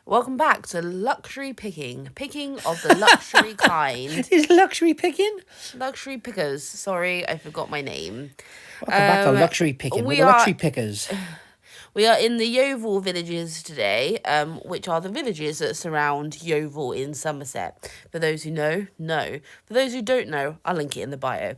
Welcome back to luxury picking of the luxury kind. Is luxury picking? Luxury pickers. Sorry, I forgot my name. Welcome back to luxury picking with the luxury pickers. We are in the Yeovil villages today, which are the villages that surround Yeovil in Somerset. For those who know, no. For those who don't know, I'll link it in the bio.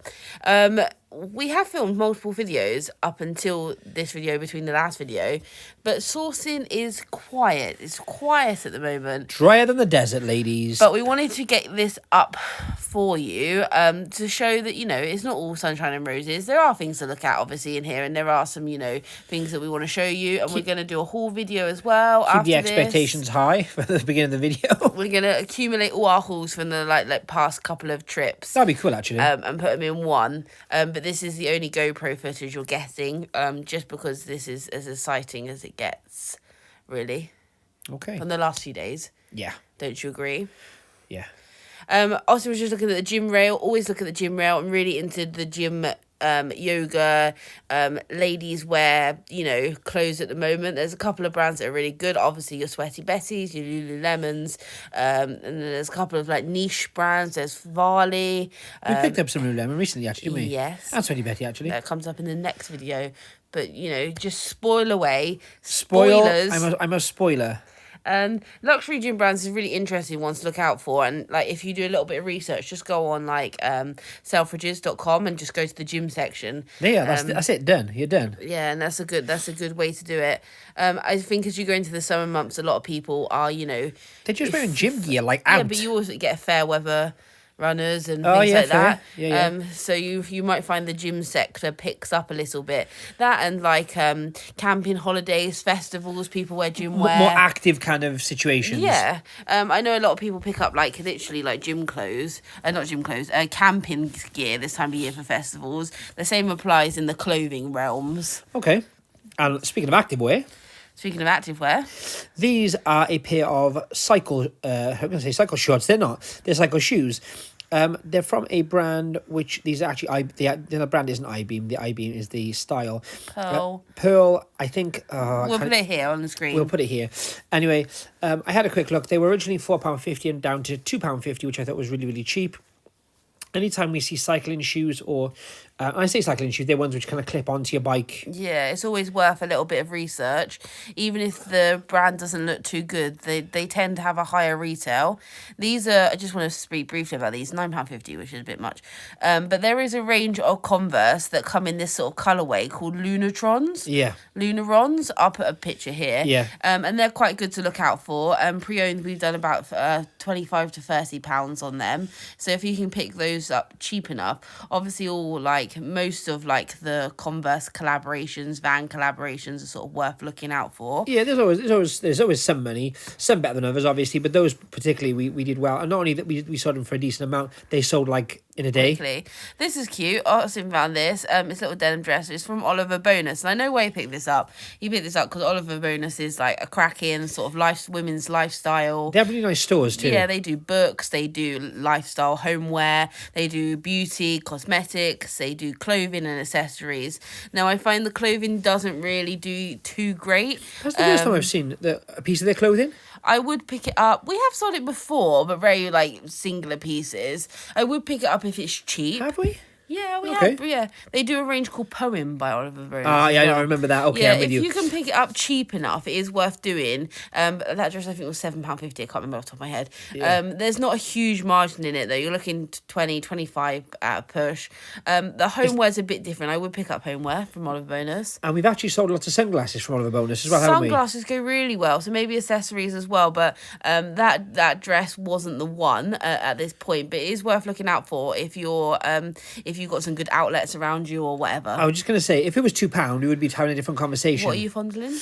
We have filmed multiple videos up until this video, between the last video, but sourcing is quiet. It's quiet at the moment. Drier than the desert, ladies. But we wanted to get this up for you to show that, it's not all sunshine and roses. There are things to look at, obviously, in here, and there are some, things that we want to show you, and we're going to do a haul video as well. Keep the expectations high for the beginning of the video. We're going to accumulate all our hauls from the like past couple of trips. That'd be cool, actually. And put them in one. But this is the only GoPro footage you're getting, just because this is as exciting as it gets, really. Okay. From the last few days. Yeah. Don't you agree? Yeah. Also, was just looking at the gym rail. Always look at the gym rail. I'm really into the gym yoga, ladies wear, clothes at the moment. There's a couple of brands that are really good. Obviously, your Sweaty Betty's, your Lululemons, and then there's a couple of niche brands. There's Varley. We picked up some Lululemon recently, actually, didn't we? Yes. And Sweaty Betty, actually. That comes up in the next video. But, just spoil away. Spoilers. I'm a spoiler. Luxury gym brands is really interesting ones to look out for, and if you do a little bit of research, just go on selfridges.com and just go to the gym section. Yeah, that's it. Done. You're done. Yeah, and that's a good way to do it. I think as you go into the summer months, a lot of people are they're just wearing gym gear out. Yeah, but you also get fair weather runners and things like that. Yeah. So you might find the gym sector picks up a little bit. That and camping holidays, festivals, people wear gym wear. More active kind of situations. Yeah. I know a lot of people pick up literally gym clothes. Not gym clothes, camping gear this time of year for festivals. The same applies in the clothing realms. Okay. And speaking of activewear, these are a pair of cycle shorts. They're not. They're cycle shoes. They're from a brand which these are actually the brand isn't I-Beam. The I-Beam is the style. Pearl. I think. We'll put it here on the screen. We'll put it here. Anyway, I had a quick look. They were originally £4.50 and down to £2.50, which I thought was really, really cheap. Anytime we see cycling shoes, or I say cycling shoes, they're ones which kind of clip onto your bike. Yeah, it's always worth a little bit of research. Even if the brand doesn't look too good, they tend to have a higher retail. These are, I just want to speak briefly about these, £9.50, which is a bit much. But there is a range of Converse that come in this sort of colourway called Lunatrons. Yeah. Lunarons. I'll put a picture here. Yeah. And they're quite good to look out for. Pre-owned, we've done about £25 to £30 on them. So if you can pick those up cheap enough, obviously all most of the Converse collaborations, Van collaborations are sort of worth looking out for. Yeah, there's always some money, some better than others, obviously, but those particularly we did well. And not only that we sold them for a decent amount, they sold in a day. Quickly. This is cute. Austin found this. It's a little denim dress. It's from Oliver Bonus, and I know why he picked this up. He picked this up because Oliver Bonus is a cracking sort of women's lifestyle. They have really nice stores too. Yeah, they do books, they do lifestyle homeware, they do beauty, cosmetics, they do clothing and accessories. Now, I find the clothing doesn't really do too great. That's the first time I've seen a piece of their clothing. I would pick it up. We have sold it before, but very singular pieces. I would pick it up if it's cheap. Have we? Yeah, we have. Yeah, they do a range called Poem by Oliver Bonus. Yeah, I remember that. Okay, yeah, I'm with you. If you can pick it up cheap enough, it is worth doing. That dress I think was £7.50. I can't remember off the top of my head. Yeah. There's not a huge margin in it though. You're looking 20, 25 at a push. The homeware's a bit different. I would pick up homeware from Oliver Bonus. And we've actually sold lots of sunglasses from Oliver Bonus as well, haven't we? Sunglasses go really well, so maybe accessories as well. But that dress wasn't the one at this point. But it is worth looking out for if you've got some good outlets around you or whatever. I was just going to say, if it was £2, we would be having a different conversation. What are you fondling?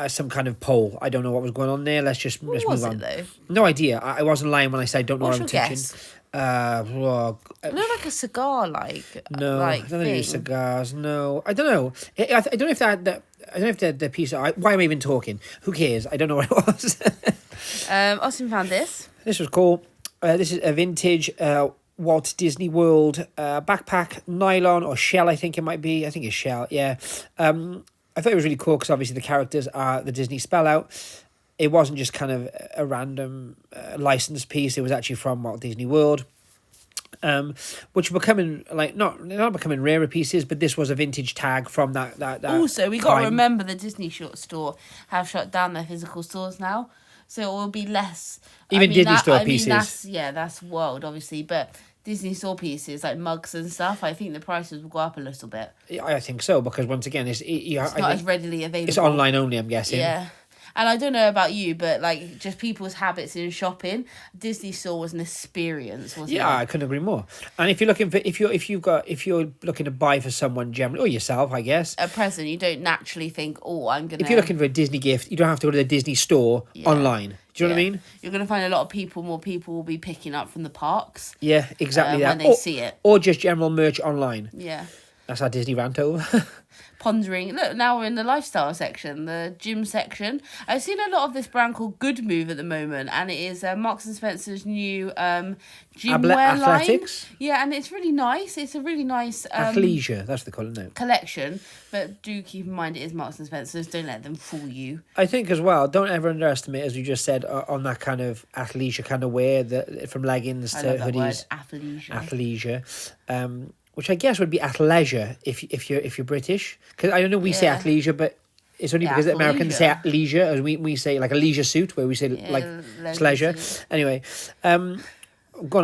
Some kind of pole. I don't know what was going on there. Let's move on. What was it though? No idea. I wasn't lying when I said I don't know What's what I'm your teaching. guess? Look like a cigar, No, I don't think it's cigars. No, I don't know. I don't know if I don't know if the piece. Why am I even talking? Who cares? I don't know what it was. Austin found this. This was cool. This is a vintage Walt Disney World backpack, nylon or shell, I think it might be. I think it's shell, yeah. I thought it was really cool because obviously the characters are the Disney spell out. it wasn't just kind of a random licensed piece. It was actually from Walt Disney World. Which are becoming like not becoming rarer pieces, but this was a vintage tag from that Also, we got to time. remember the Disney store have shut down their physical stores now, so it will be less. Even Disney store pieces. That's world obviously, but Disney store pieces like mugs and stuff, I think the prices will go up a little bit. I think so, because once again, it's not as readily available. It's online only, I'm guessing. Yeah. And I don't know about you, but like just people's habits in shopping, Disney store was an experience, wasn't it? Yeah, I couldn't agree more. And if you're looking for if you're looking to buy for someone generally or yourself, I guess, a present, you don't naturally think, oh, I'm gonna. If you're looking for a Disney gift, you don't have to go to the Disney store online. Do you know what I mean? You're gonna find a lot of more people will be picking up from the parks. Yeah, exactly that. When they see it, or just general merch online. Yeah. That's our Disney rant over. Pondering. Look, now we're in the lifestyle section, the gym section. I've seen a lot of this brand called Good Move at the moment, and it is Marks and Spencer's new gym wear Athletics. line. Yeah, and it's really nice. It's a really nice athleisure. That's the colour now. Collection, but do keep in mind it is Marks and Spencer's. Don't let them fool you. I think as well. Don't ever underestimate, as you just said, on that kind of athleisure kind of wear, from leggings to hoodies. Athleisure. Which I guess would be athleisure if you're British, because I don't know we say athleisure, but it's only because Americans say athleisure, as we say like a leisure suit, where we say like leisure. Anyway, gone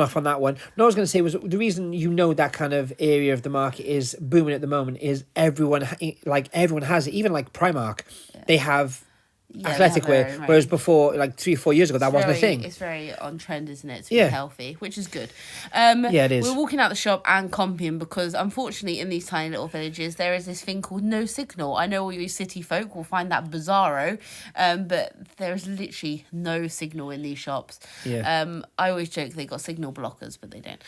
off on that one. No, I was going to say was the reason that kind of area of the market is booming at the moment is everyone has it, even like Primark, they have. Athletic wear, whereas before, like 3 or 4 years ago, that wasn't a thing. It's very on trend, isn't it? To be healthy, which is good. It is. We're walking out the shop and comping because, unfortunately, in these tiny little villages, there is this thing called no signal. I know all you city folk will find that bizarro, but there is literally no signal in these shops. Yeah. I always joke they got signal blockers, but they don't.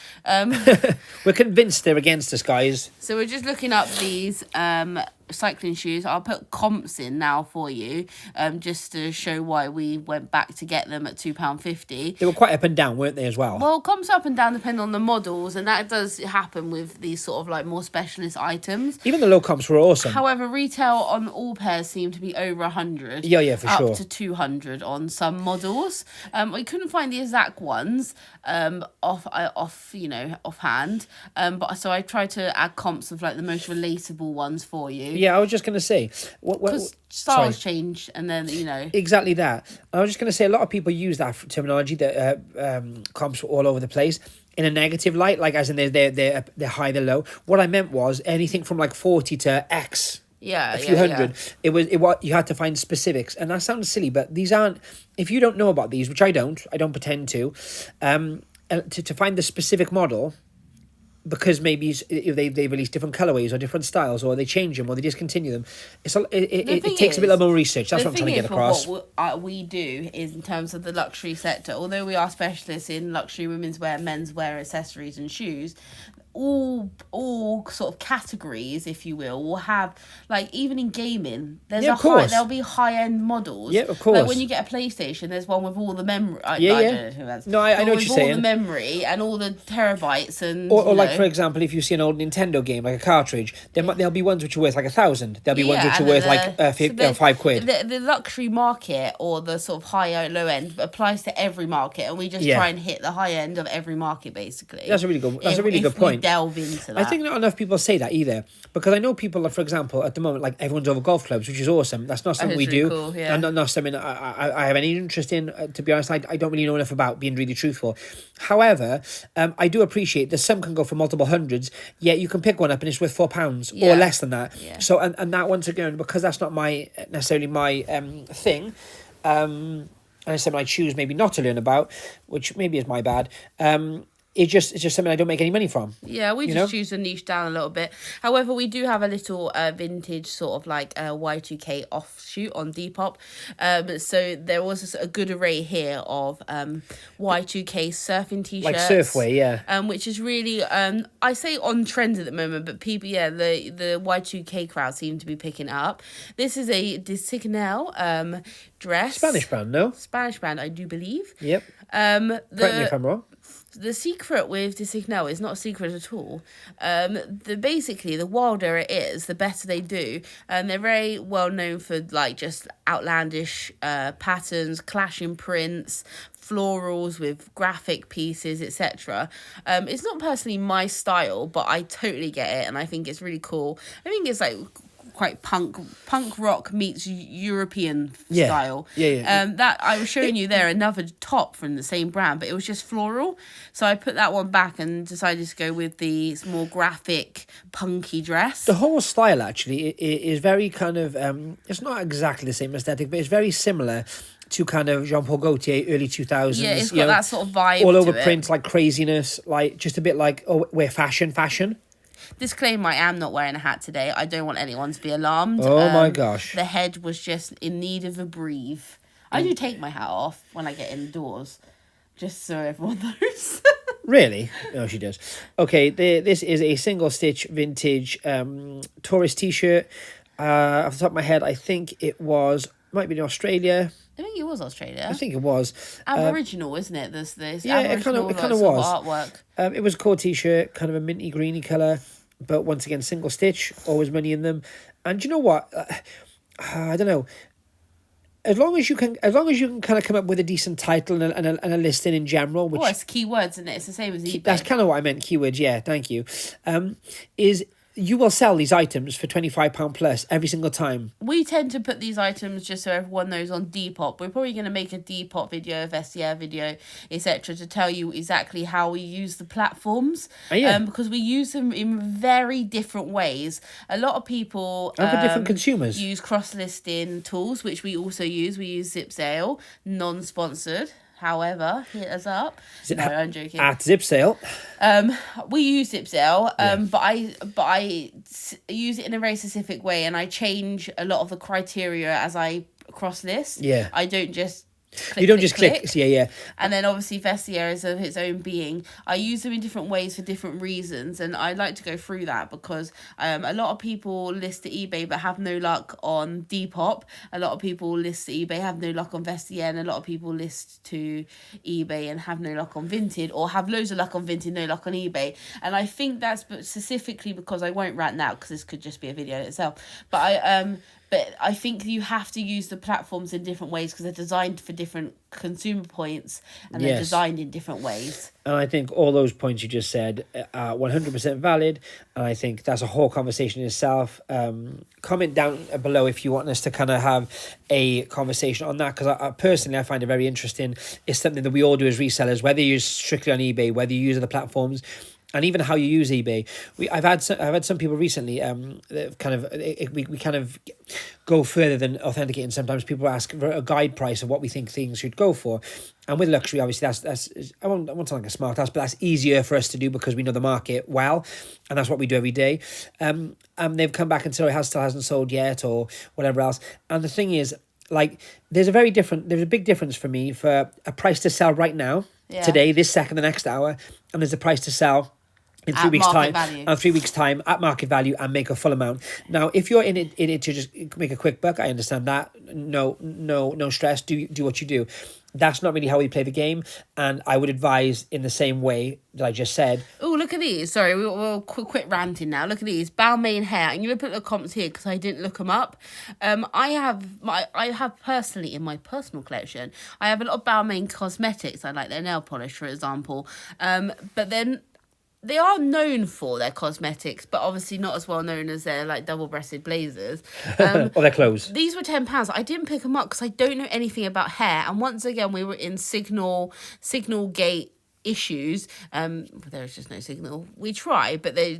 We're convinced they're against us, guys. So we're just looking up these cycling shoes. I'll put comps in now for you, just to show why we went back to get them at £2.50. They were quite up and down, weren't they, as well? Well, comps up and down depending on the models, and that does happen with these sort of like more specialist items. Even the low comps were awesome. However, retail on all pairs seem to be over 100. Yeah, for sure. Up to 200 on some models. We couldn't find the exact ones offhand. But so I tried to add comps of like the most relatable ones for you. Yeah, I was just going to say... Because styles change, and then, Exactly that. I was just going to say, a lot of people use that terminology, that comps were all over the place, in a negative light, like as in they're high, they're low. What I meant was anything from like 40 to X... a few hundred. It was you had to find specifics, and that sounds silly, but these aren't. If you don't know about these, which I don't pretend to find the specific model, because maybe they release different colorways or different styles, or they change them or they discontinue them. It takes a bit more research. That's what I'm trying to get across. What we do is, in terms of the luxury sector, although we are specialists in luxury women's wear, men's wear, accessories and shoes, all sort of categories, if you will have, like, even in gaming, there'll be high-end models. Yeah, of course. Like when you get a PlayStation, there's one with all the memory. I don't know who has. No, I know what you're saying. All the memory and all the terabytes and. Or like, for example, if you see an old Nintendo game, like a cartridge, there'll be ones which are worth like 1,000. There'll be ones which are worth like £5. The luxury market, or the sort of high low end, applies to every market, and we just try and hit the high end of every market, basically. That's a really good point. Delve into that. I think not enough people say that either, because I know people, for example, at the moment, like everyone's over golf clubs, which is awesome. That's not something we do. Cool, yeah. And not something I have any interest in. To be honest, I don't really know enough about, being really truthful. However, I do appreciate that some can go for multiple hundreds, yet you can pick one up and it's worth £4 or less than that. Yeah. So, and that, once again, because that's not necessarily my thing, and it's something I choose maybe not to learn about, which maybe is my bad. It's just something I don't make any money from. Yeah, we just choose to niche down a little bit. However, we do have a little vintage sort of like Y2K offshoot on Depop. So there was a good array here of Y2K surfing t-shirts. Like surfwear, yeah. Which is really, I say on trend at the moment, but people, the Y2K crowd seem to be picking it up. This is a Designel dress. Spanish brand, no? Spanish brand, I do believe. Yep. Correct me if I'm wrong. The secret with the Signal is not a secret at all. Basically, the wilder it is, the better they do. They're very well known for like just outlandish patterns, clashing prints, florals with graphic pieces, etc. It's not personally my style, but I totally get it, and I think it's really cool. I think it's like quite punk rock meets European style. That I was showing you there, another top from the same brand, but it was just floral. So I put that one back and decided to go with the more graphic, punky dress. The whole style actually is very kind of it's not exactly the same aesthetic, but it's very similar to kind of Jean-Paul Gaultier early 2000s. Yeah, it's got that sort of vibe. All over print, like craziness, like just a bit like we're fashion. Disclaimer, I am not wearing a hat today. I don't want anyone to be alarmed. Oh my gosh. The head was just in need of a breathe. I do take my hat off when I get indoors, just so everyone knows. Really? No, she does. Okay, this is a single stitch vintage tourist t-shirt. Off the top of my head, I think it might be in Australia. I think it was Australia. I think it was. Aboriginal, isn't it? This yeah, it kind of was. Artwork. It was a cool t-shirt, kind of a minty greeny colour, but once again, single stitch, always money in them. And you know what? I don't know. As long as you can kind of come up with a decent title and a listing in general, which it's keywords, isn't it? It's the same as eBay. That's kind of what I meant. Keywords, yeah. Thank you. Is you will sell these items for £25 plus every single time. We tend to put these items just so everyone knows on Depop. We're probably going to make a Depop video, a Vestiaire video, etc. to tell you exactly how we use the platforms. Oh, yeah. Because we use them in very different ways. A lot of people and for different consumers use cross-listing tools, which we also use. We use ZipSale, non-sponsored. However, hit us up. No, I'm joking. At ZipSale. We use ZipSale, but I use it in a very specific way, and I change a lot of the criteria as I cross list. Yeah. I don't just you don't just click. Yeah. And then obviously Vestiaire is of its own being. I use them in different ways for different reasons, and I like to go through that because a lot of people list to eBay but have no luck on Depop. A lot of people list to eBay, have no luck on Vestiaire, and a lot of people list to eBay and have no luck on Vinted, or have loads of luck on Vinted, no luck on eBay. And I think that's specifically because I won't rant now because this could just be a video in itself. But I think you have to use the platforms in different ways because they're designed for different consumer points and they're designed in different ways. And I think all those points you just said are 100% valid. And I think that's a whole conversation in itself. Comment down below if you want us to kind of have a conversation on that. Because I personally find it very interesting. It's something that we all do as resellers, whether you use strictly on eBay, whether you use other platforms, and even how you use eBay. I've had some people recently we kind of go further than authenticating. Sometimes people ask for a guide price of what we think things should go for, and with luxury, obviously that's I won't sound like a smart ass, but that's easier for us to do because we know the market well, and that's what we do every day. They've come back and said, oh, it still hasn't sold yet or whatever else. And the thing is, like, there's a big difference for me for a price to sell right now, today, this second, the next hour, and there's a price to sell in 3 weeks' time, and 3 weeks' time at market value and make a full amount. Now, if you're in it to just make a quick buck, I understand that. No stress. Do what you do. That's not really how we play the game, and I would advise in the same way that I just said. Oh, look at these. Sorry, we'll quit ranting now. Look at these. Balmain hair. I'm going to put the comps here because I didn't look them up. I have personally, in my personal collection, I have a lot of Balmain cosmetics. I like their nail polish, for example. But then they are known for their cosmetics, but obviously not as well known as their like double-breasted blazers. Or their clothes. These were £10. I didn't pick them up because I don't know anything about hair. And once again, we were in Signal Gate issues. There's just no signal. We try, but they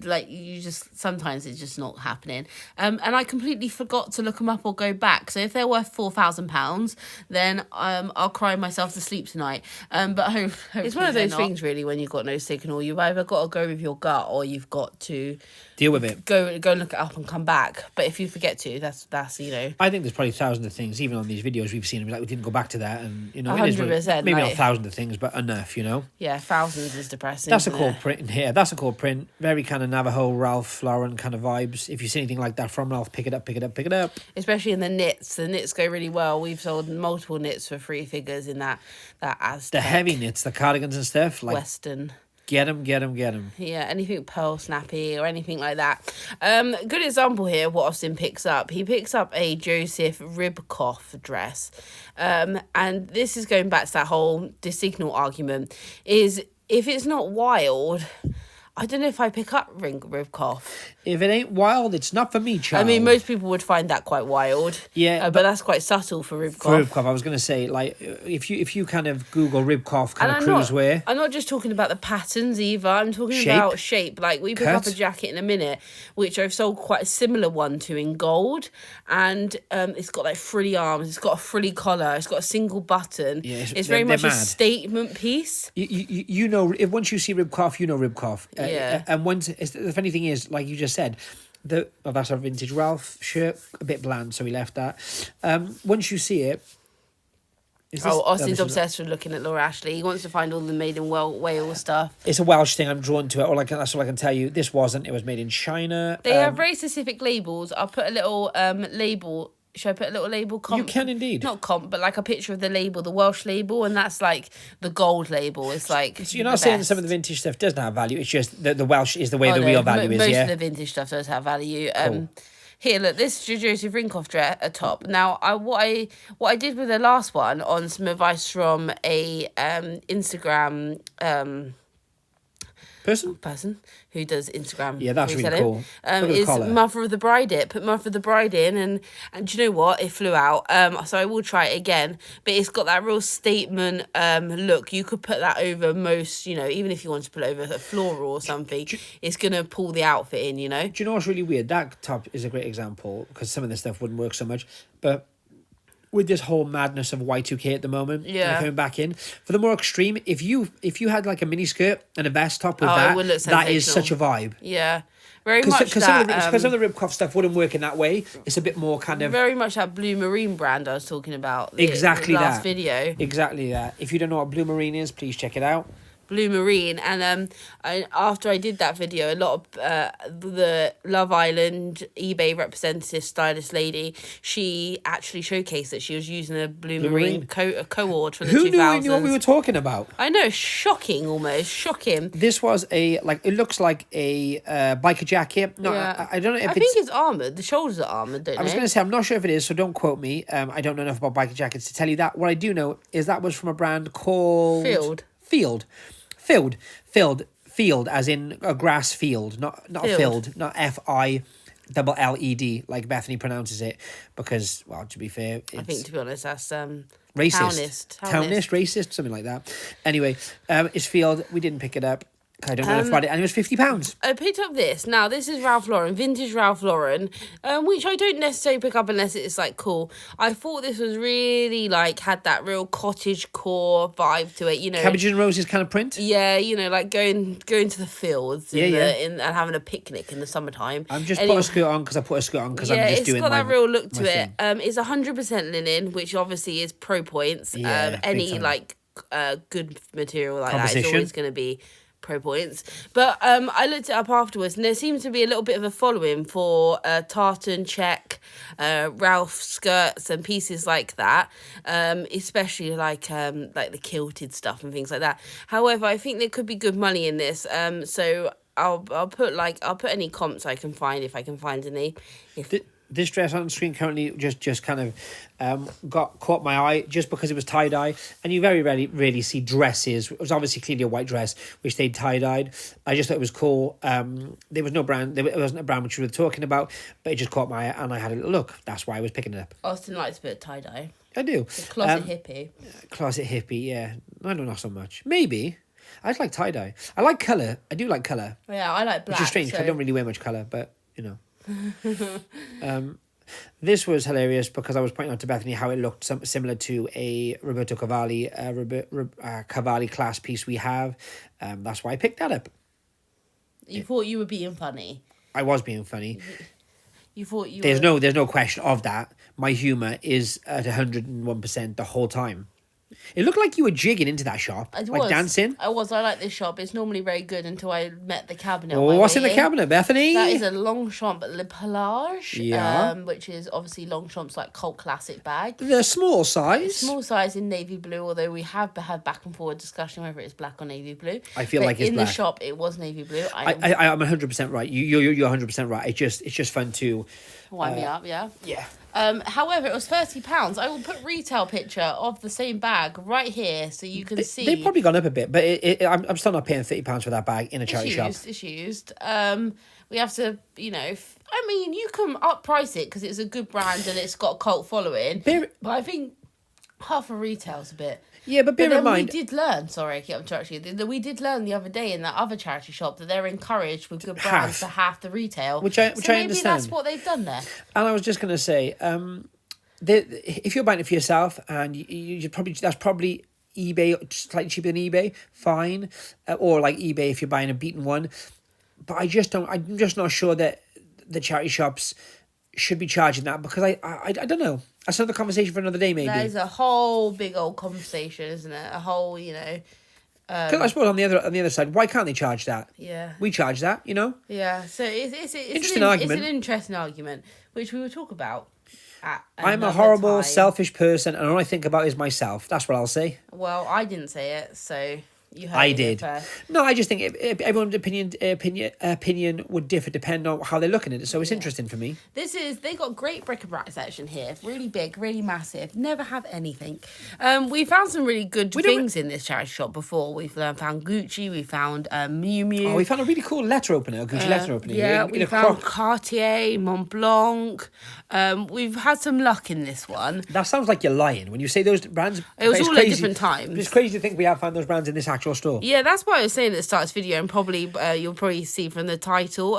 sometimes it's just not happening. And I completely forgot to look them up or go back. So if they're worth £4,000, then I'll cry myself to sleep tonight. But it's one of those things really when you've got no signal. You've either got to go with your gut or you've got to deal with it. Go and look it up and come back. But if you forget to, that's you know. I think there's probably thousands of things, even on these videos we've seen. Like we didn't go back to that, and you know, it is really, 100%, maybe like, not thousands of things, but enough. You know. Yeah, thousands is depressing. That's a cool print in here. That's a cool print. Very kind of Navajo, Ralph Lauren kind of vibes. If you see anything like that from Ralph, pick it up, pick it up, pick it up. Especially in the knits. The knits go really well. We've sold multiple knits for 3 figures in that Aztec. The heavy knits, the cardigans and stuff. Like, Western. get them, get them, get them. Yeah, anything pearl snappy or anything like that. Good example here, what Austin picks up. He picks up a Joseph Ribkoff dress. And this is going back to that whole disignal argument, is if it's not wild, I don't know if I pick up Ribkoff. If it ain't wild, it's not for me, child. I mean, most people would find that quite wild. Yeah, but that's quite subtle for Ribkoff. For Ribkoff, I was going to say, like, if you kind of Google Ribkoff kind of cruise wear. I'm not just talking about the patterns either. I'm talking about shape. Like, we pick up a jacket in a minute, which I've sold quite a similar one to in gold. And it's got, like, frilly arms. It's got a frilly collar. It's got a single button. Yeah, it's very much a statement piece. You know, once you see Ribkoff, you know Ribkoff. Yeah. And once, the funny thing is, like you just said, that's our vintage Ralph shirt, a bit bland, so we left that. Once you see it, Austin's obsessed with looking at Laura Ashley. He wants to find all the made in Wales stuff. It's a Welsh thing. I'm drawn to it. That's all I can tell you. This wasn't. It was made in China. They have very specific labels. I'll put a little label. Should I put a little label? You can indeed. Not comp, but like a picture of the label, the Welsh label, and that's like the gold label. It's like so you're not saying some of the vintage stuff doesn't have value. It's just the Welsh is the way the real value is. Most of the vintage stuff does have value. Cool. Here, look, this is Joseph Rinkoff dress, a top. Now, what I did with the last one on some advice from a Instagram person who does Instagram. Yeah, that's really cool. Is Mother of the Bride it. Put Mother of the Bride in, and do you know what? It flew out. So I will try it again. But it's got that real statement look. You could put that over most, you know, even if you want to put it over a floral or something, it's going to pull the outfit in, you know? Do you know what's really weird? That top is a great example because some of this stuff wouldn't work so much. But with this whole madness of Y2K at the moment, coming back in for the more extreme, if you had like a mini skirt and a vest top with that is such a vibe. Yeah, very much because some of the Ribkoff stuff wouldn't work in that way. It's a bit more kind of very much that Blue Marine brand I was talking about. The last video. Exactly that. If you don't know what Blue Marine is, please check it out. Blue Marine, and after I did that video, a lot of the Love Island eBay representative stylist lady, she actually showcased that she was using a Blue Marine co-ord from the 2000s. Who knew what we were talking about? I know, shocking, almost shocking. This was it looks like a biker jacket. No, yeah. I don't know if I think it's armoured. The shoulders are armoured, don't they? I was going to say, I'm not sure if it is, so don't quote me. I don't know enough about biker jackets to tell you that. What I do know is that was from a brand called Field, as in a grass field, not a field, not FILLED like Bethany pronounces it, because, well, to be fair, I think, to be honest, that's racist, townist, racist, something like that. Anyway, it's Field. We didn't pick it up. I don't know enough about it, and it was £50. I picked up this. Now, this is Ralph Lauren, vintage Ralph Lauren, which I don't necessarily pick up unless it's, like, cool. I thought this was really, like, had that real cottage core vibe to it, you know. Cabbages and Roses kind of print? Yeah, you know, like going to the fields and having a picnic in the summertime. I'm just put a skirt on because I put a skirt on because I'm just doing it's got that real look to it. It's 100% linen, which obviously is pro points. Yeah, any, like, good material like that is always going to be pro points. But I looked it up afterwards, and there seems to be a little bit of a following for tartan check, Ralph skirts and pieces like that, especially like the kilted stuff and things like that. However, I think there could be good money in this, so I'll put any comps I can find, if I can find any. This dress on screen currently just kind of caught my eye just because it was tie-dye, and you very rarely really see dresses. It was obviously clearly a white dress which they tie-dyed. I just thought it was cool. There was no brand, it wasn't a brand which we were talking about, but it just caught my eye and I had a little look. That's why I was picking it up. Austin likes a bit of tie-dye. I do. Closet hippie. Closet hippie, yeah. I don't know so much. Maybe. I just like tie-dye. I like colour. I do like colour. Yeah, I like black. Which is strange because I don't really wear much colour, but, you know. This was hilarious because I was pointing out to Bethany how it looked similar to a Roberto Cavalli Cavalli class piece we have. That's why I picked that up. You thought you were being funny. I was being funny. You thought you There's were... no question of that. My humour is at 101% the whole time. It looked like you were jigging into that shop, dancing. I like this shop. It's normally very good until I met the cabinet. Oh, what's in the cabinet, Bethany? That is a Longchamp Le Pelage, Yeah. which is obviously Longchamp's like cult classic bag. The small size. Small size in navy blue, although we have had back and forward discussion whether it's black or navy blue. I feel like it's in black. the shop it was navy blue. I'm 100% right. You're 100% right. It's just fun to wind me up, yeah. Yeah. However, it was £30. I will put retail picture of the same bag right here so you can see. They've probably gone up a bit, but I'm still not paying £30 for that bag in a charity shop. It's used. We have to, you know. I mean, you can up price it because it's a good brand and it's got a cult following. But I think half of retail's a bit. Yeah, but bear in mind... we did learn, sorry, I keep interrupting you. We did learn the other day in that other charity shop that they're encouraged with good brands to half the retail. Which I maybe understand. That's what they've done there. And I was just going to say, if you're buying it for yourself and that's probably eBay, slightly cheaper than eBay, fine. Or like eBay if you're buying a beaten one. But I'm just not sure that the charity shops should be charging that because I don't know. That's another conversation for another day, maybe. That is a whole big old conversation, isn't it? A whole, you know. I suppose on the other side, why can't they charge that? Yeah. We charge that, you know. Yeah. So it's interesting argument. It's an interesting argument, which we will talk about. I'm a horrible, selfish person, and all I think about is myself. That's what I'll say. Well, I didn't say it, so. I did. No, I just think everyone's opinion would differ depending on how they're looking at it. So it's interesting for me. They got great bric-a-brac section here. Really big, really massive. Never have anything. We found some really good things in this charity shop before. We've found Gucci. We found Miu Miu. Oh, we found a really cool letter opener, a Gucci letter opener. Yeah, we found Cartier, Montblanc. We've had some luck in this one. That sounds like you're lying when you say those brands. It was all at different times. It's crazy to think we have found those brands in this actual store. Yeah, that's why I was saying at the start of this video, and probably you'll probably see from the title.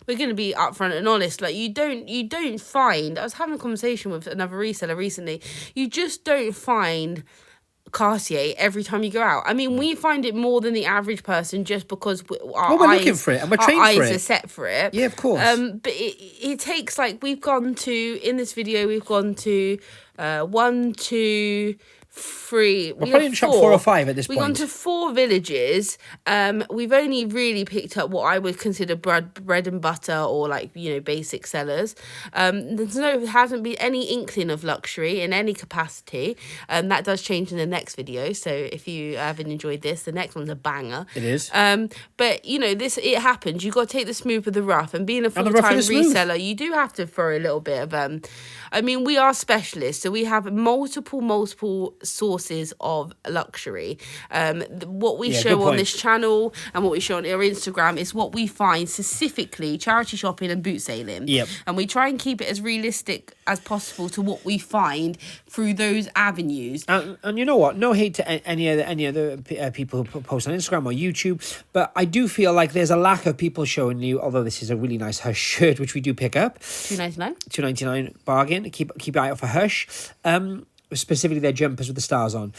We're going to be upfront and honest. Like you don't find. I was having a conversation with another reseller recently. You just don't find Cartier every time you go out. I mean, we find it more than the average person just because we're looking for it and we're trained for it. Our eyes are set for it. Yeah, of course. But it takes like we've gone to 1, 2, 3. We're probably in shop 4 or 5 at this point. We've gone to 4 villages. We've only really picked up what I would consider bread and butter or like, you know, basic sellers. There hasn't been any inkling of luxury in any capacity. That does change in the next video. So if you haven't enjoyed this, the next one's a banger. It is. But you know, it happens. You got to take the smooth with the rough, and being a full-time reseller, you do have to throw a little bit of I mean, we are specialists, so we have multiple sources of luxury. What we show on this channel and what we show on our Instagram is what we find specifically charity shopping and boot sailing. Yep. And we try and keep it as realistic as possible to what we find through those avenues. And you know what? No hate to any other people who post on Instagram or YouTube, but I do feel like there's a lack of people showing you. Although this is a really nice Hush shirt, which we do pick up, $2.99 bargain. Keep an eye out for Hush. Specifically their jumpers with the stars on.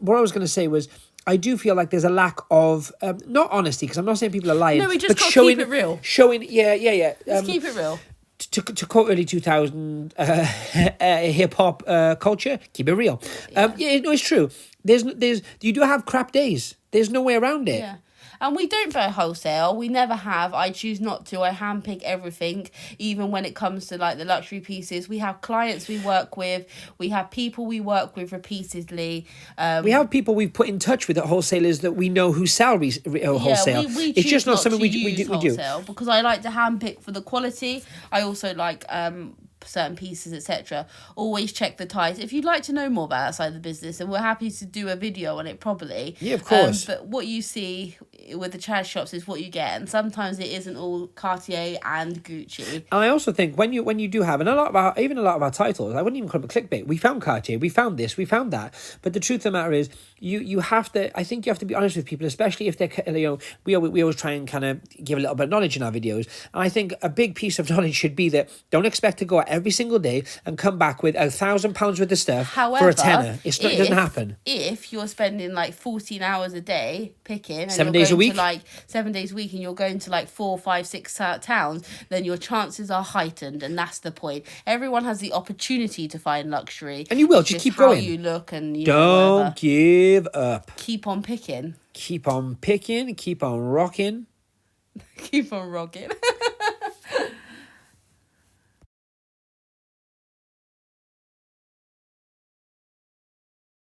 What I was going to say was, I do feel like there's a lack of not honesty, because I'm not saying people are lying. No, we just got to keep it real. Yeah. Let's keep it real. To quote early 2000 hip hop culture, keep it real. No, it's true. You do have crap days. There's no way around it. Yeah. And we don't buy wholesale. We never have. I choose not to. I handpick everything, even when it comes to like the luxury pieces. We have clients we work with. We have people we work with repeatedly. We have people we've put in touch with at wholesalers that we know who sell wholesale. We it's just not something we do. Because I like to handpick for the quality. I also like certain pieces, etc. Always check the ties. If you'd like to know more about that side of the business, and we're happy to do a video on it properly. Yeah, of course. But what you see with the charity shops is what you get, and sometimes it isn't all Cartier and Gucci. And I also think when you do have, and a lot of our titles, I wouldn't even call them clickbait. We found Cartier, we found this, we found that. But the truth of the matter is, you have to. I think you have to be honest with people, especially if they're, you know, we always try and kind of give a little bit of knowledge in our videos. And I think a big piece of knowledge should be that don't expect to go at every single day and come back with £1,000 worth of stuff However, for a tenner. It doesn't happen. If you're spending like 14 hours a day picking, and 7 you're days a going week? to like 7 days a week, and you're going to like 4, 5, 6 towns, then your chances are heightened, and that's the point. Everyone has the opportunity to find luxury, And you will, It's just keep how going. you look, and you Don't whatever. give up. Keep on picking. Keep on picking, keep on rocking. Keep on rocking.